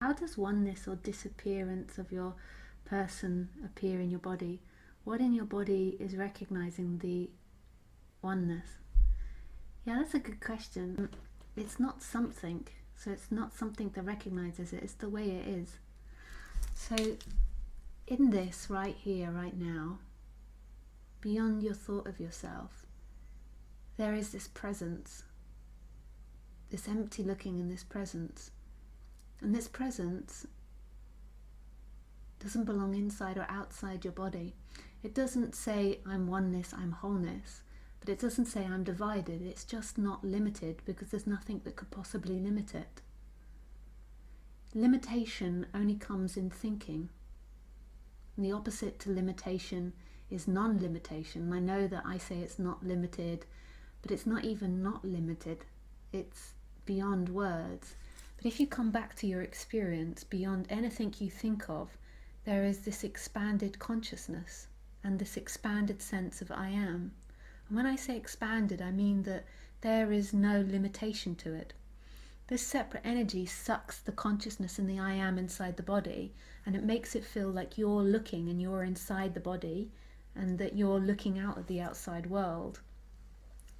how does oneness or disappearance of your person appear in your body? What in your body is recognizing the oneness? Yeah, that's a good question. It's not something, so it's not something that recognizes it, it's the way it is. So in this, right here, right now, beyond your thought of yourself, there is this presence, this empty looking in this presence. And this presence doesn't belong inside or outside your body. It doesn't say I'm oneness, I'm wholeness, but it doesn't say I'm divided. It's just not limited, because there's nothing that could possibly limit it. Limitation only comes in thinking. And the opposite to limitation is non-limitation. I know that I say it's not limited, but it's not even not limited. It's beyond words. But if you come back to your experience, beyond anything you think of, there is this expanded consciousness and this expanded sense of I am. And when I say expanded, I mean that there is no limitation to it. This separate energy sucks the consciousness and the I am inside the body, and it makes it feel like you're looking and you're inside the body, and that you're looking out at the outside world.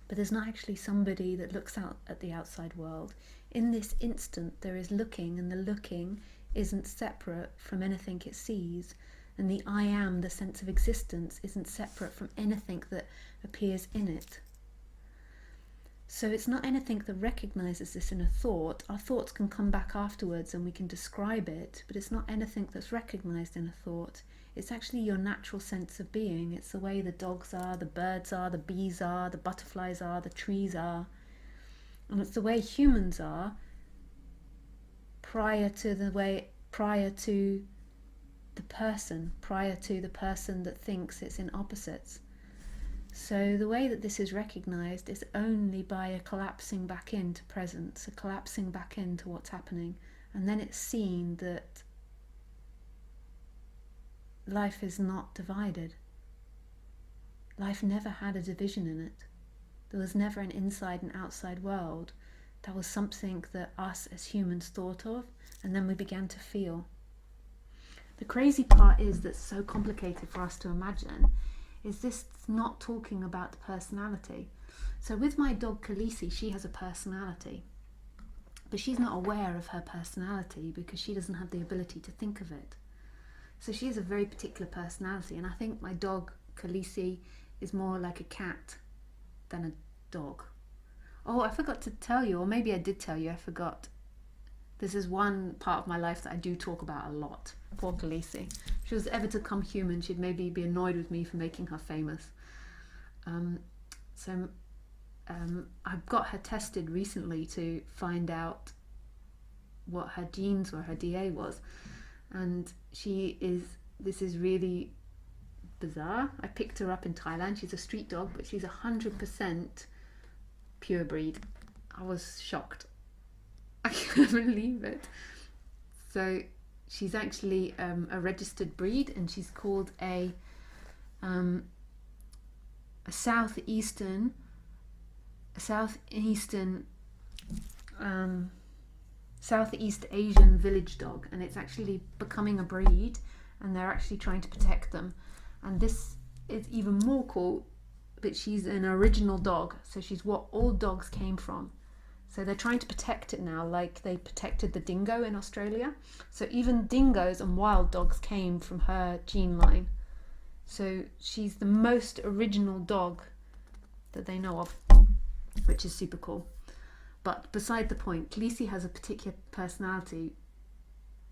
But there's not actually somebody that looks out at the outside world. In this instant, there is looking, and the looking isn't separate from anything it sees. And the I am, the sense of existence, isn't separate from anything that appears in it. So it's not anything that recognizes this in a thought. Our thoughts can come back afterwards and we can describe it, but it's not anything that's recognized in a thought. It's actually your natural sense of being. It's the way the dogs are, the birds are, the bees are, the butterflies are, the trees are. And it's the way humans are prior to the person that thinks it's in opposites. So the way that this is recognized is only by a collapsing back into presence, a collapsing back into what's happening. And then it's seen that life is not divided. Life never had a division in it. There was never an inside and outside world. That was something that us as humans thought of, and then we began to feel. The crazy part is that's so complicated for us to imagine is this not talking about the personality. So with my dog Khaleesi, she has a personality, but she's not aware of her personality because she doesn't have the ability to think of it. So she has a very particular personality, and I think my dog Khaleesi is more like a cat than a dog. Oh, I forgot to tell you, or maybe I did tell you, I forgot. This is one part of my life that I do talk about a lot. Poor Khaleesi. If she was ever to become human, she'd maybe be annoyed with me for making her famous. I've got her tested recently to find out what her genes were, her DA was. And this is really bizarre. I picked her up in Thailand. She's a street dog, but she's 100% pure breed. I was shocked. I couldn't believe it. So she's actually a registered breed, and she's called a Southeast Asian village dog, and it's actually becoming a breed, and they're actually trying to protect them. And this is even more cool, but she's an original dog, so she's what all dogs came from. So they're trying to protect it now, like they protected the dingo in Australia. So even dingoes and wild dogs came from her gene line. So she's the most original dog that they know of, which is super cool. But beside the point, Khaleesi has a particular personality,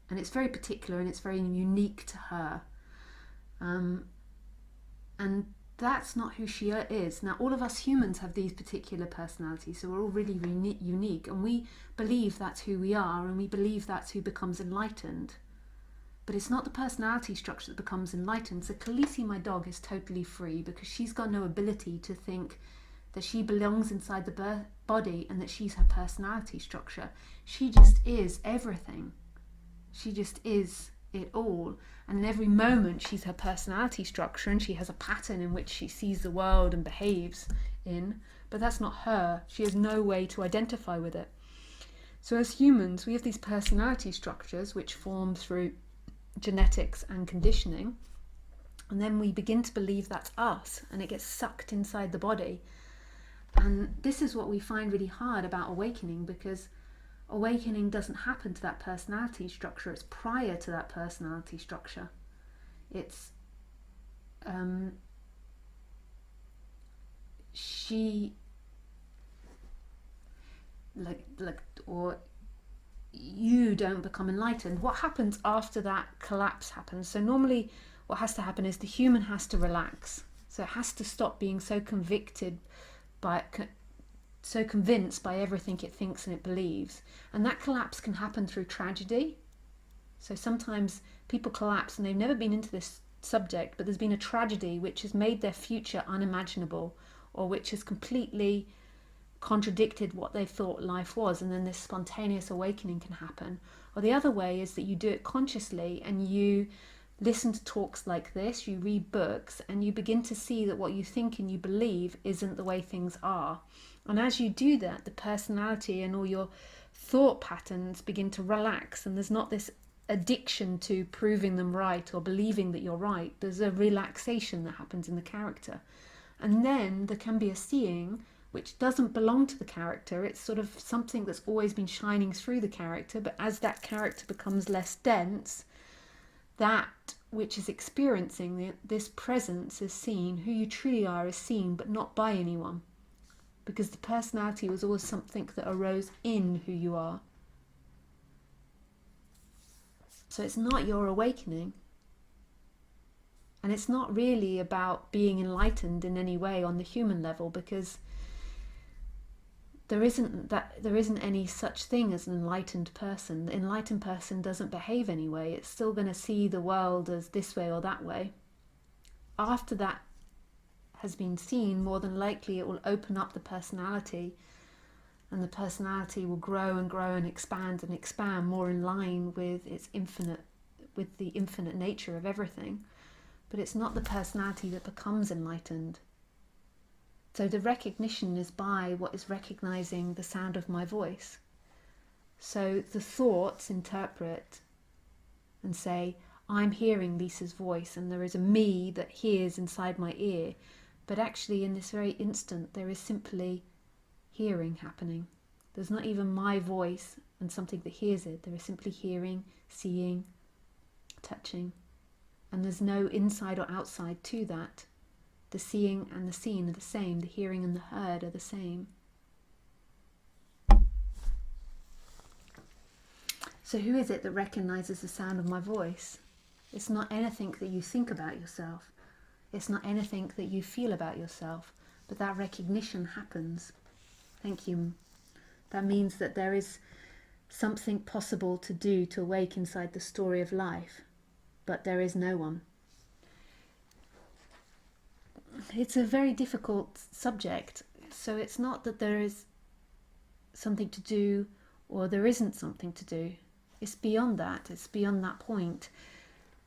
and it's very particular and it's very unique to her. And that's not who she is. Now, all of us humans have these particular personalities, so we're all really unique, and we believe that's who we are, and we believe that's who becomes enlightened. But it's not the personality structure that becomes enlightened. So Khaleesi, my dog, is totally free because she's got no ability to think that she belongs inside the body and that she's her personality structure. She just is everything. She just is it all, and in every moment she's her personality structure, and she has a pattern in which she sees the world and behaves in, but that's not her. She has no way to identify with it. So as humans, we have these personality structures which form through genetics and conditioning, and then we begin to believe that's us, and it gets sucked inside the body. And this is what we find really hard about awakening, because awakening doesn't happen to that personality structure, it's prior to that personality structure. It's or you don't become enlightened. What happens after that collapse happens? So normally what has to happen is the human has to relax. So it has to stop being so convinced by everything it thinks and it believes. And that collapse can happen through tragedy. So sometimes people collapse and they've never been into this subject, but there's been a tragedy which has made their future unimaginable, or which has completely contradicted what they thought life was, and then this spontaneous awakening can happen. Or the other way is that you do it consciously, and you listen to talks like this, you read books, and you begin to see that what you think and you believe isn't the way things are. And as you do that, the personality and all your thought patterns begin to relax, and there's not this addiction to proving them right or believing that you're right. There's a relaxation that happens in the character. And then there can be a seeing which doesn't belong to the character. It's sort of something that's always been shining through the character, but as that character becomes less dense, that which is experiencing this presence is seen. Who you truly are is seen, but not by anyone, because the personality was always something that arose in who you are. So it's not your awakening, and it's not really about being enlightened in any way on the human level, because there isn't any such thing as an enlightened person. The enlightened person doesn't behave anyway. It's still going to see the world as this way or that way. After that has been seen, more than likely it will open up the personality, and the personality will grow and grow and expand more in line with its with the infinite nature of everything. But it's not the personality that becomes enlightened. So the recognition is by what is recognizing the sound of my voice. So the thoughts interpret and say, I'm hearing Lisa's voice, and there is a me that hears inside my ear. But actually in this very instant there is simply hearing happening. There's not even my voice and something that hears it. There is simply hearing, seeing, touching. And there's no inside or outside to that. The seeing and the seen are the same. The hearing and the heard are the same. So who is it that recognizes the sound of my voice? It's not anything that you think about yourself. It's not anything that you feel about yourself. But that recognition happens. Thank you. That means that there is something possible to do to awake inside the story of life. But there is no one. It's a very difficult subject, so it's not that there is something to do or there isn't something to do. It's beyond that. It's beyond that point.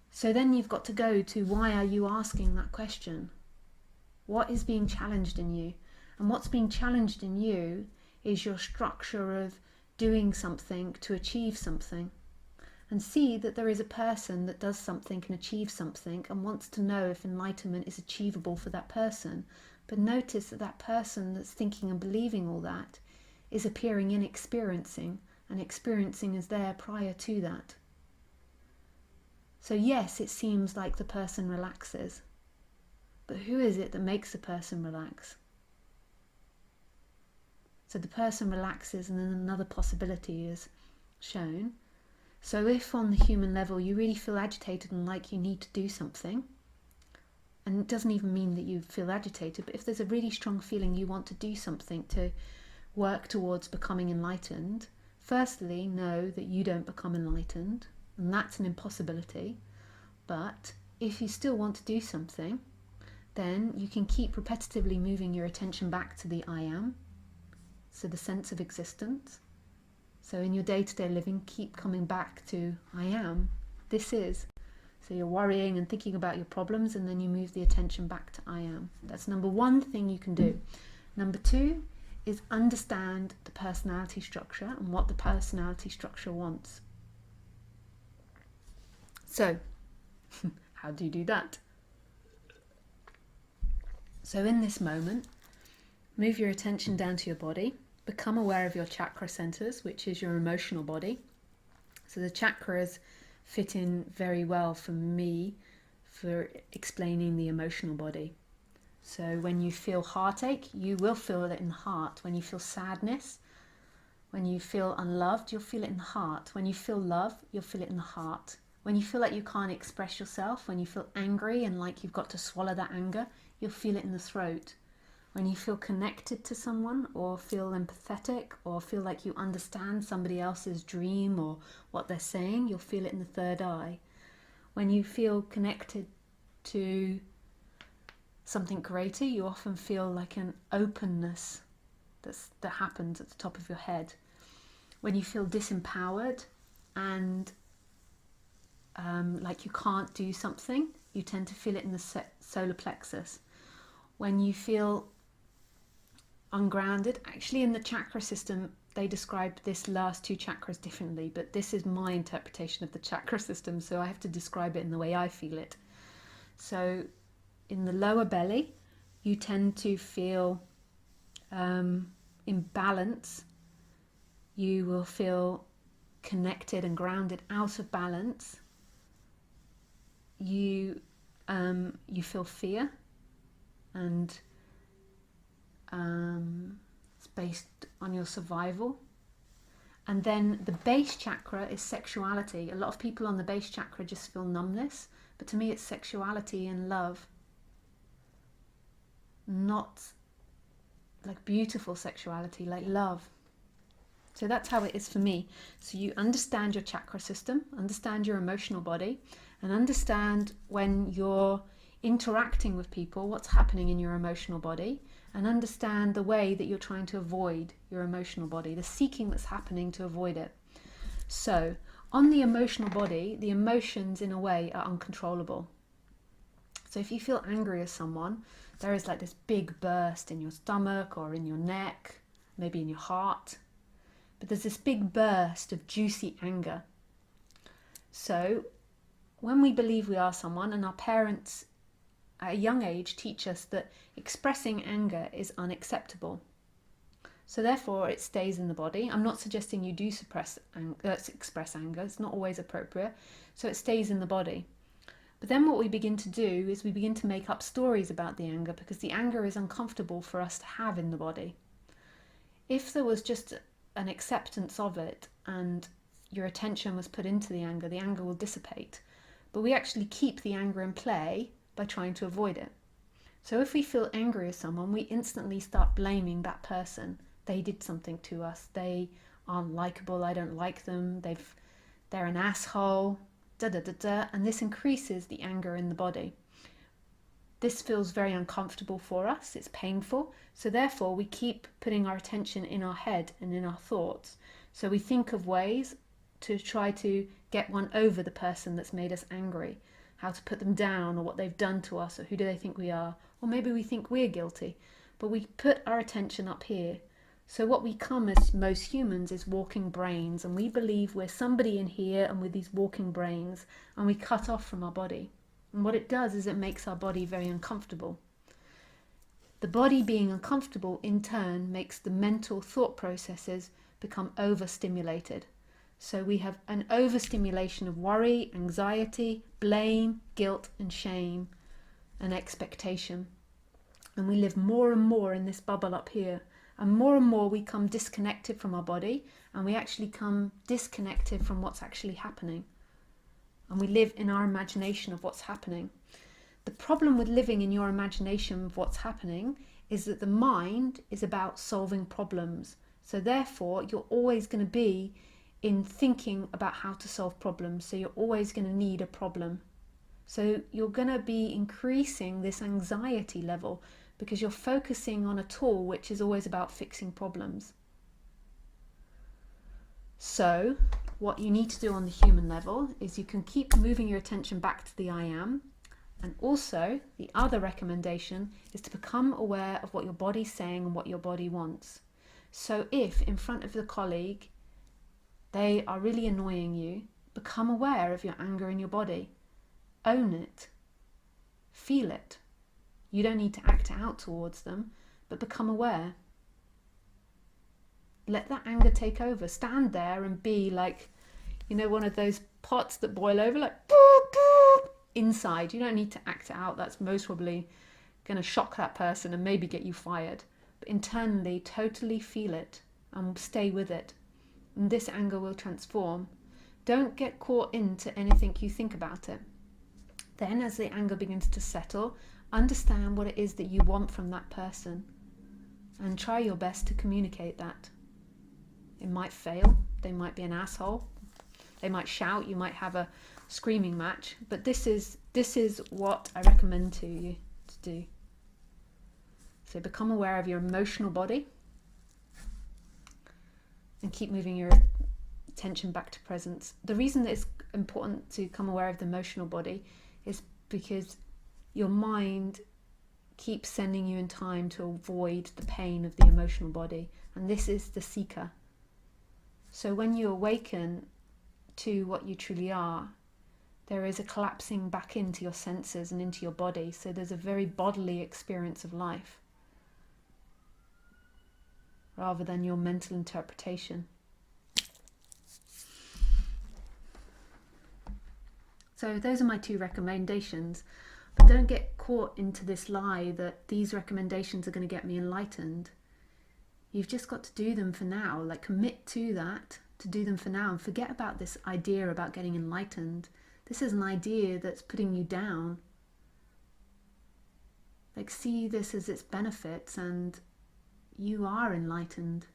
So then you've got to go to, why are you asking that question? What is being challenged in you? And what's being challenged in you is your structure of doing something to achieve something. And see that there is a person that does something and achieves something and wants to know if enlightenment is achievable for that person. But notice that that person that's thinking and believing all that is appearing in experiencing, and experiencing is there prior to that. So yes, it seems like the person relaxes, but who is it that makes the person relax? So the person relaxes, and then another possibility is shown. So if on the human level you really feel agitated and like you need to do something, and it doesn't even mean that you feel agitated, but if there's a really strong feeling you want to do something to work towards becoming enlightened, firstly know that you don't become enlightened, and that's an impossibility. But if you still want to do something, then you can keep repetitively moving your attention back to the I am, so the sense of existence. So in your day-to-day living, keep coming back to I am, this is. So you're worrying and thinking about your problems, and then you move the attention back to I am. That's number one thing you can do. Number two is understand the personality structure and what the personality structure wants. So, how do you do that? So in this moment, move your attention down to your body. Become aware of your chakra centers, which is your emotional body. So the chakras fit in very well for me for explaining the emotional body. So when you feel heartache, you will feel it in the heart. When you feel sadness, when you feel unloved, you'll feel it in the heart. When you feel love, you'll feel it in the heart. When you feel like you can't express yourself, when you feel angry and like you've got to swallow that anger, you'll feel it in the throat. When you feel connected to someone or feel empathetic or feel like you understand somebody else's dream or what they're saying, you'll feel it in the third eye. When you feel connected to something greater, you often feel like an openness that happens at the top of your head. When you feel disempowered and like you can't do something, you tend to feel it in the solar plexus. When you feel ungrounded, actually in the chakra system, they describe this last two chakras differently, but this is my interpretation of the chakra system, so I have to describe it in the way I feel it. So in the lower belly, you tend to feel in balance. You will feel connected and grounded. Out of balance, you feel fear, and it's based on your survival. And then the base chakra is sexuality. A lot of people on the base chakra just feel numbness, but to me it's sexuality and love. Not like beautiful sexuality, like love. So that's how it is for me. So you understand your chakra system, understand your emotional body, and understand when you're interacting with people, what's happening in your emotional body, and understand the way that you're trying to avoid your emotional body, the seeking that's happening to avoid it. So on the emotional body, the emotions in a way are uncontrollable. So if you feel angry at someone, there is like this big burst in your stomach or in your neck, maybe in your heart. But there's this big burst of juicy anger. So when we believe we are someone, and our parents at a young age teach us that expressing anger is unacceptable. So therefore it stays in the body. I'm not suggesting you do express anger. It's not always appropriate. So it stays in the body. But then what we begin to do is we begin to make up stories about the anger, because the anger is uncomfortable for us to have in the body. If there was just an acceptance of it and your attention was put into the anger will dissipate. But we actually keep the anger in play by trying to avoid it. So if we feel angry at someone, we instantly start blaming that person. They did something to us. They aren't likable. I don't like them. They're an asshole. And this increases the anger in the body. This feels very uncomfortable for us. It's painful. So therefore we keep putting our attention in our head and in our thoughts. So we think of ways to try to get one over the person that's made us angry, how to put them down, or what they've done to us, or who do they think we are, or maybe we think we're guilty, but we put our attention up here. So what we come as most humans is walking brains, and we believe we're somebody in here and with these walking brains, and we cut off from our body. And what it does is it makes our body very uncomfortable. The body being uncomfortable in turn makes the mental thought processes become overstimulated. So we have an overstimulation of worry, anxiety, blame, guilt and shame and expectation. And we live more and more in this bubble up here. And more we come disconnected from our body, and we actually come disconnected from what's actually happening. And we live in our imagination of what's happening. The problem with living in your imagination of what's happening is that the mind is about solving problems. So therefore, you're always going to be in thinking about how to solve problems. So you're always going to need a problem. So you're going to be increasing this anxiety level because you're focusing on a tool which is always about fixing problems. So what you need to do on the human level is you can keep moving your attention back to the I am. And also the other recommendation is to become aware of what your body's saying and what your body wants. So if in front of the colleague they are really annoying you, become aware of your anger in your body. Own it. Feel it. You don't need to act out towards them, but become aware. Let that anger take over. Stand there and be like, one of those pots that boil over, like boop, boop, inside. You don't need to act it out. That's most probably going to shock that person and maybe get you fired. But internally, totally feel it and stay with it. And this anger will transform. Don't get caught into anything you think about it. Then as the anger begins to settle, understand what it is that you want from that person and try your best to communicate that. It might fail. They might be an asshole. They might shout. You might have a screaming match. But this is what I recommend to you to do. So become aware of your emotional body and keep moving your attention back to presence. The reason that it's important to become aware of the emotional body is because your mind keeps sending you in time to avoid the pain of the emotional body. And this is the seeker. So when you awaken to what you truly are, there is a collapsing back into your senses and into your body. So there's a very bodily experience of life rather than your mental interpretation. So those are my 2 recommendations. But don't get caught into this lie that these recommendations are going to get me enlightened. You've just got to do them for now. Like, commit to that, to do them for now, and forget about this idea about getting enlightened. This is an idea that's putting you down. Like, see this as its benefits, and you are enlightened.